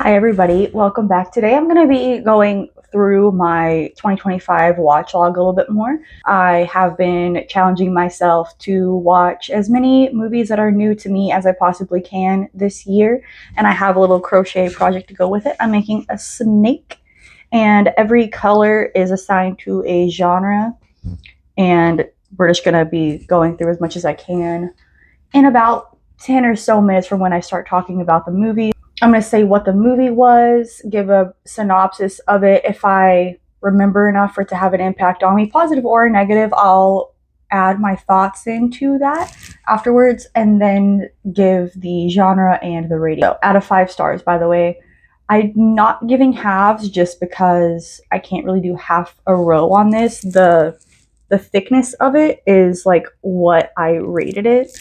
Hi everybody, welcome back. Today I'm going to be going through my 2025 watch log a little bit more. I have been challenging myself to watch as many movies that are new to me as I possibly can this year, and I have a little crochet project to go with it. I'm making a snake, and every color is assigned to a genre, and we're just going to be going through as much as I can in about 10 or so minutes from when I start talking about the movie. I'm going to say what the movie was, give a synopsis of it. If I remember enough for it to have an impact on me, positive or negative, I'll add my thoughts into that afterwards, and then give the genre and the rating. So, out of 5 stars, by the way. I'm not giving halves just because I can't really do half a row on this. The thickness of it is like what I rated it.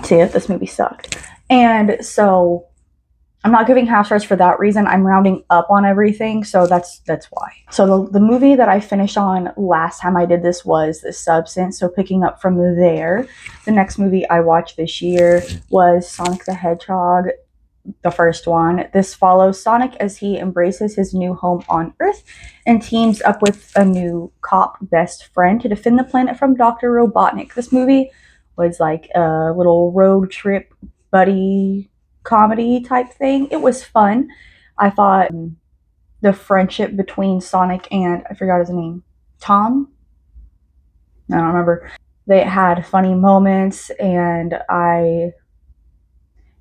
See if this movie sucked. And so I'm not giving half stars for that reason. I'm rounding up on everything, so that's why. So the movie that I finished on last time I did this was The Substance, so picking up from there, the next movie I watched this year was Sonic the Hedgehog, the first one. This follows Sonic as he embraces his new home on Earth and teams up with a new cop best friend to defend the planet from Dr. Robotnik. This movie was like a little road trip buddy comedy type thing. It was fun. I thought the friendship between Sonic and, I forgot his name, Tom? I don't remember. They had funny moments, and it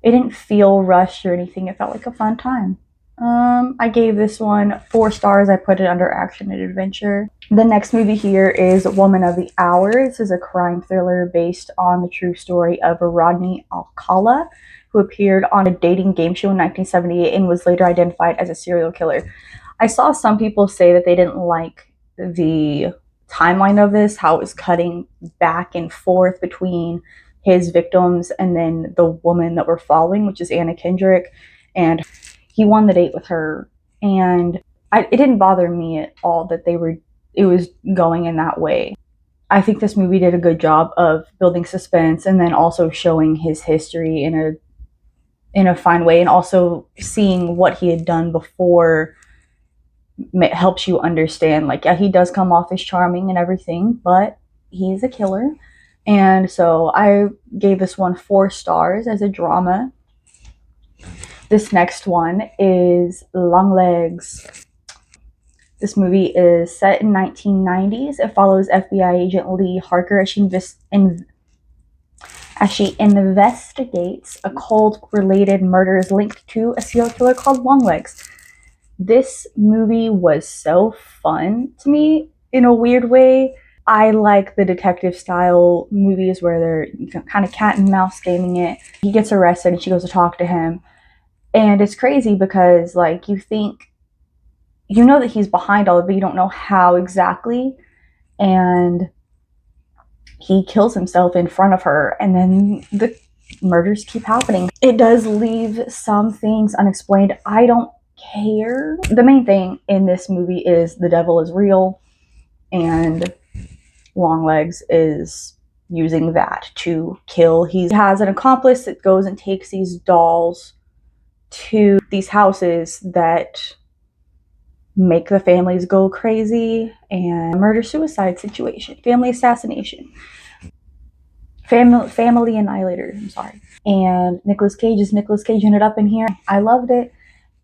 didn't feel rushed or anything. It felt like a fun time. I gave this one 4 stars. I put it under action and adventure. The next movie here is Woman of the Hour. This is a crime thriller based on the true story of Rodney Alcala, who appeared on a dating game show in 1978 and was later identified as a serial killer. I saw some people say that they didn't like the timeline of this, how it was cutting back and forth between his victims and then the woman that we're following, which is Anna Kendrick, and he won the date with her, and it didn't bother me at all that it was going in that way. I think this movie did a good job of building suspense and then also showing his history in a fine way, and also seeing what he had done before helps you understand, like, yeah, he does come off as charming and everything, but he's a killer. And so I gave this one 4 stars as a drama. This next one is Longlegs. This movie is set in 1990s. It follows FBI agent Lee Harker as she investigates occult-related murders linked to a serial killer called Longlegs. This movie was so fun to me in a weird way. I like the detective style movies where they're kind of cat and mouse gaming it. He gets arrested and she goes to talk to him. And it's crazy because, like, you think, you know that he's behind all of it, but you don't know how exactly. And he kills himself in front of her, and then the murders keep happening. It does leave some things unexplained. I don't care. The main thing in this movie is the devil is real, and Longlegs is using that to kill. He has an accomplice that goes and takes these dolls to these houses that make the families go crazy, and murder-suicide situation, family assassination, family annihilator, I'm sorry. And Nicolas Cage ended up in here. I loved it,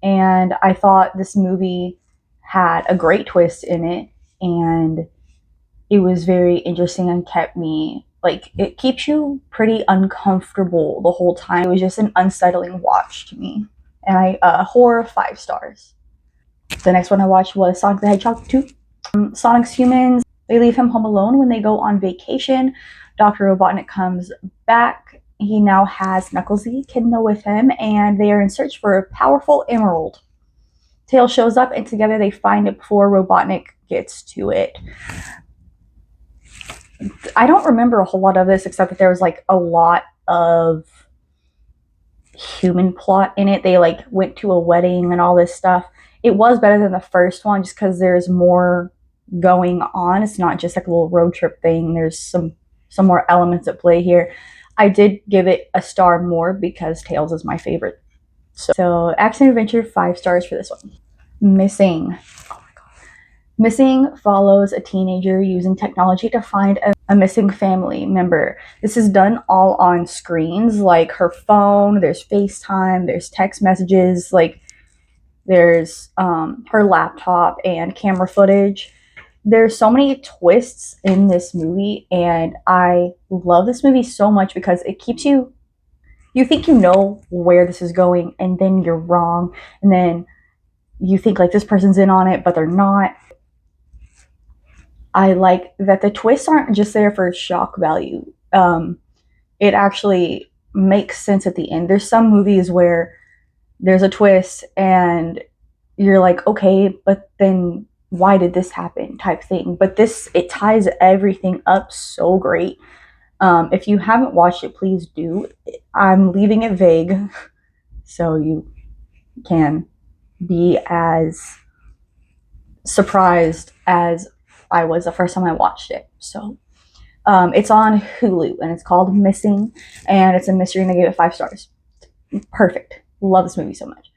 and I thought this movie had a great twist in it, and it was very interesting and kept me, like, it keeps you pretty uncomfortable the whole time. It was just an unsettling watch to me. And horror 5 stars. The next one I watched was Sonic the Hedgehog 2. Sonic's humans, they leave him home alone when they go on vacation. Dr. Robotnik comes back. He now has Knuckles the Echidna with him, and they are in search for a powerful emerald. Tails shows up, and together they find it before Robotnik gets to it. I don't remember a whole lot of this, except that there was, like, a lot of human plot in it. They, like, went to a wedding and all this stuff. It was better than the first one just because there's more going on. It's not just like a little road trip thing. There's some more elements at play here. I did give it a star more because Tails is my favorite So action adventure, 5 stars for this one. Missing. Missing follows a teenager using technology to find a missing family member. This is done all on screens, like her phone, there's FaceTime, there's text messages, like there's her laptop and camera footage. There's so many twists in this movie, and I love this movie so much because it keeps you think you know where this is going, and then you're wrong, and then you think like this person's in on it, but they're not. I like that the twists aren't just there for shock value. It actually makes sense at the end. There's some movies where there's a twist and you're like, okay, but then why did this happen type thing. But this, it ties everything up so great. If you haven't watched it, please do. I'm leaving it vague so you can be as surprised as I was the first time I watched it. So it's on Hulu and it's called Missing, and it's a mystery, and I gave it 5 stars. Perfect. Love this movie so much.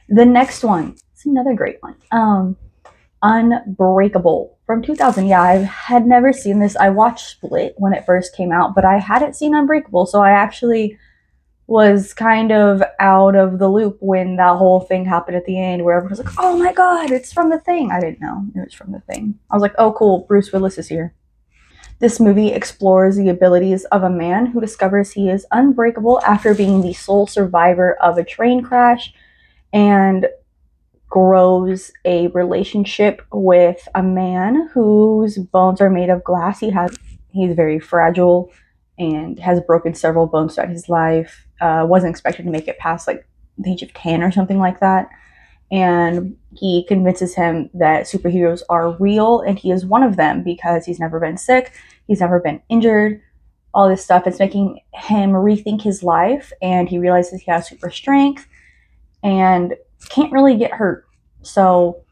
The next one, it's another great one. Unbreakable from 2000. Yeah, I had never seen this. I watched Split when it first came out, but I hadn't seen Unbreakable, so I actually was kind of out of the loop when that whole thing happened at the end where everyone was like, oh my god, it's from The Thing. I didn't know it was from The Thing. I was like, oh cool, Bruce Willis is here. This movie explores the abilities of a man who discovers he is unbreakable after being the sole survivor of a train crash, and grows a relationship with a man whose bones are made of glass. He's very fragile and has broken several bones throughout his life. Wasn't expected to make it past like the age of 10 or something like that. And he convinces him that superheroes are real, and he is one of them because he's never been sick, he's never been injured, all this stuff. It's making him rethink his life, and he realizes he has super strength and can't really get hurt. So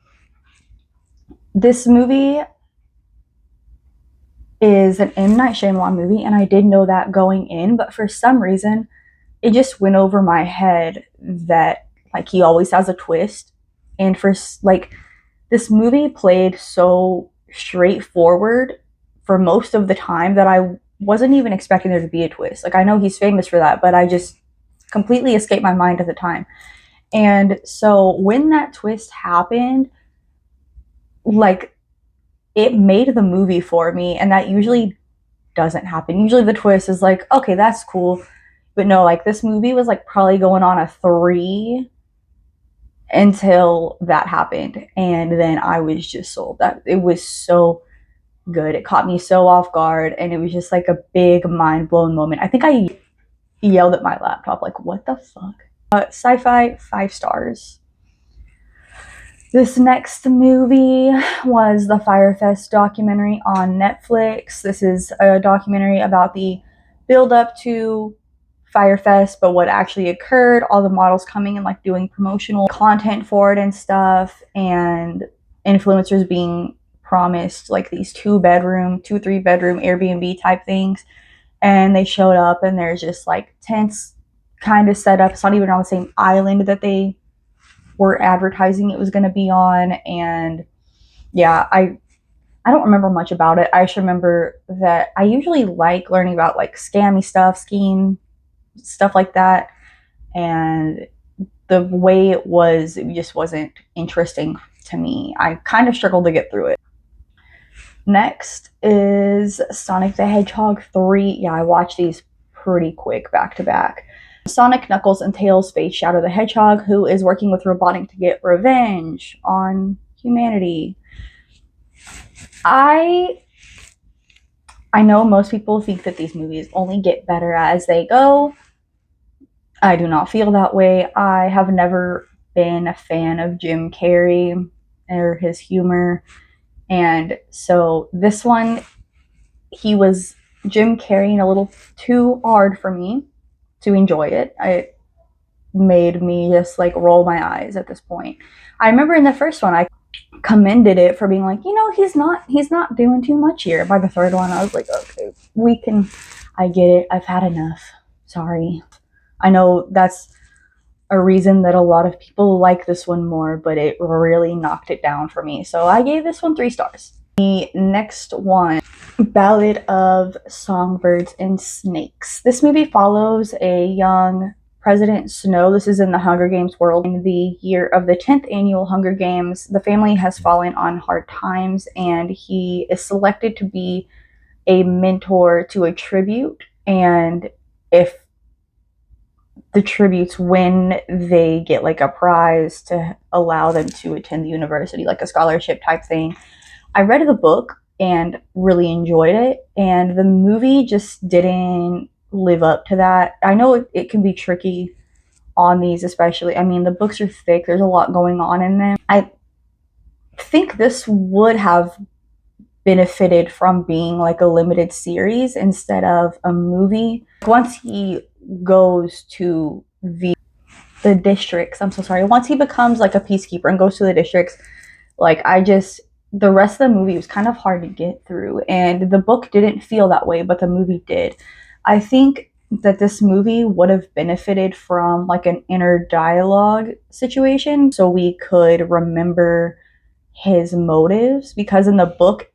this movie is an M. Night Shyamalan movie, and I did know that going in, but for some reason, it just went over my head that like he always has a twist. And for like this movie played so straightforward for most of the time that I wasn't even expecting there to be a twist. Like I know he's famous for that, but I just completely escaped my mind at the time. And so when that twist happened, like it made the movie for me, and that usually doesn't happen. Usually the twist is like, okay, that's cool. But no, like this movie was like probably going on a 3 until that happened, and then I was just sold. That it was so good. It caught me so off guard, and it was just like a big mind blown moment. I think I yelled at my laptop like, what the fuck. Sci-fi, 5 stars. This next movie was the Firefest documentary on Netflix. This is a documentary about the build up to Firefest, but what actually occurred, all the models coming and like doing promotional content for it and stuff, and influencers being promised like these 2-3 bedroom Airbnb type things, and they showed up and there's just like tents kind of set up. It's not even on the same island that they were advertising it was going to be on. And yeah, I don't remember much about it. I just remember that I usually like learning about like scammy stuff, scheme stuff like that, and the way it just wasn't interesting to me. I kind of struggled to get through it. Next is Sonic the Hedgehog 3. Yeah, I watched these pretty quick back to back. Sonic, Knuckles, and Tails face Shadow the Hedgehog, who is working with Robotnik to get revenge on humanity. I know most people think that these movies only get better as they go. I do not feel that way. I have never been a fan of Jim Carrey or his humor. And so this one, he was Jim Carrey a little too hard for me to enjoy it. It made me just like roll my eyes at this point. I remember in the first one, I commended it for being like, he's not doing too much here. By the third one, I was like, okay, I get it. I've had enough. Sorry. I know that's a reason that a lot of people like this one more, but it really knocked it down for me. So I gave this one 3 stars. The next one, Ballad of Songbirds and Snakes. This movie follows a young President Snow. This is in the Hunger Games world. In the year of the 10th annual Hunger Games, the family has fallen on hard times, and he is selected to be a mentor to a tribute. And if the tributes win, they get like a prize to allow them to attend the university, like a scholarship type thing. I read the book and really enjoyed it, and the movie just didn't live up to that. I know it can be tricky on these, especially. I mean, the books are thick, there's a lot going on in them. I think this would have benefited from being like a limited series instead of a movie. Once he goes to the districts, I'm so sorry, once he becomes like a peacekeeper and goes to the districts, like the rest of the movie was kind of hard to get through, and the book didn't feel that way, but the movie did. I think that this movie would have benefited from like an inner dialogue situation so we could remember his motives, because in the book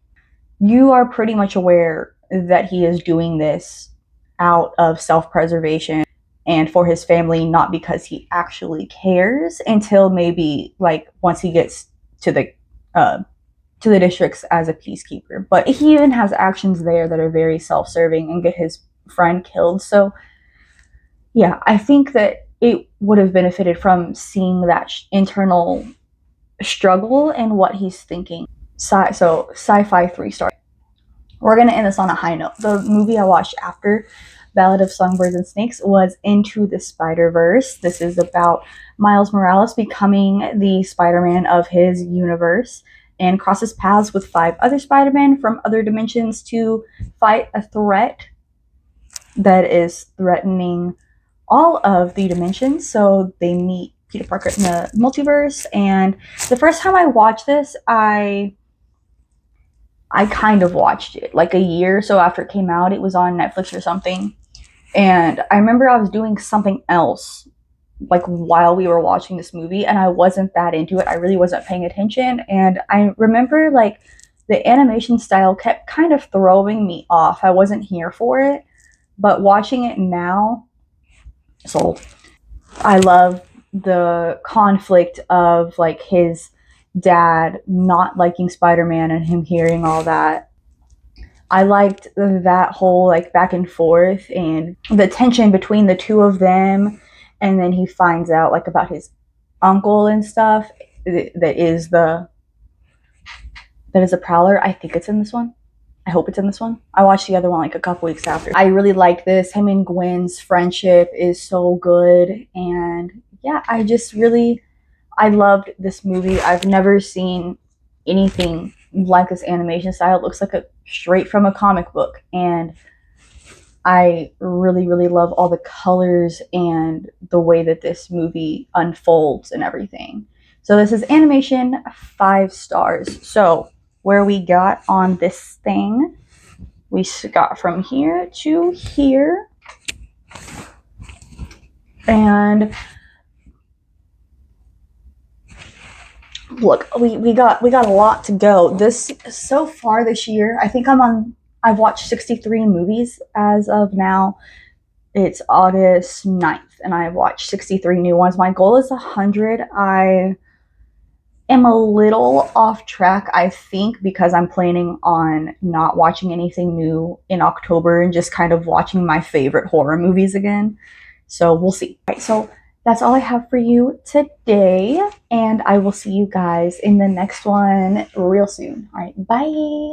you are pretty much aware that he is doing this out of self-preservation and for his family, not because he actually cares, until maybe like once he gets to the districts as a peacekeeper. But he even has actions there that are very self-serving and get his friend killed. So yeah, I think that it would have benefited from seeing that internal struggle and what he's thinking. So sci-fi 3 stars. We're gonna end this on a high note. The movie I watched after Ballad of Songbirds and Snakes was Into the Spider-Verse. This is about Miles Morales becoming the Spider-Man of his universe and crosses paths with 5 other Spider-Men from other dimensions to fight a threat that is threatening all of the dimensions. So they meet Peter Parker in the multiverse, and the first time I watched this, I kind of watched it like a year or so after it came out. It was on Netflix or something, and I remember I was doing something else like while we were watching this movie, and I wasn't that into it. I really wasn't paying attention, and I remember like the animation style kept kind of throwing me off. I wasn't here for it, but watching it now, sold. I love the conflict of like his dad not liking Spider-Man and him hearing all that. I liked that whole like back and forth and the tension between the two of them, and then he finds out like about his uncle and stuff that is a Prowler. I think it's in this one. I hope it's in this one. I watched the other one like a couple weeks after. I really liked this. Him and Gwen's friendship is so good, and yeah, I loved this movie. I've never seen anything like this animation style. It looks like a straight from a comic book, and I really, really love all the colors and the way that this movie unfolds and everything. So this is animation 5 stars. So where we got on this thing, we got from here to here, and look, we got a lot to go. This so far this year, I think I've watched 63 movies as of now. It's August 9th, and I've watched 63 new ones. My goal is 100. I am a little off track, I think, because I'm planning on not watching anything new in October and just kind of watching my favorite horror movies again. So we'll see. All right, so that's all I have for you today, and I will see you guys in the next one real soon. All right, bye.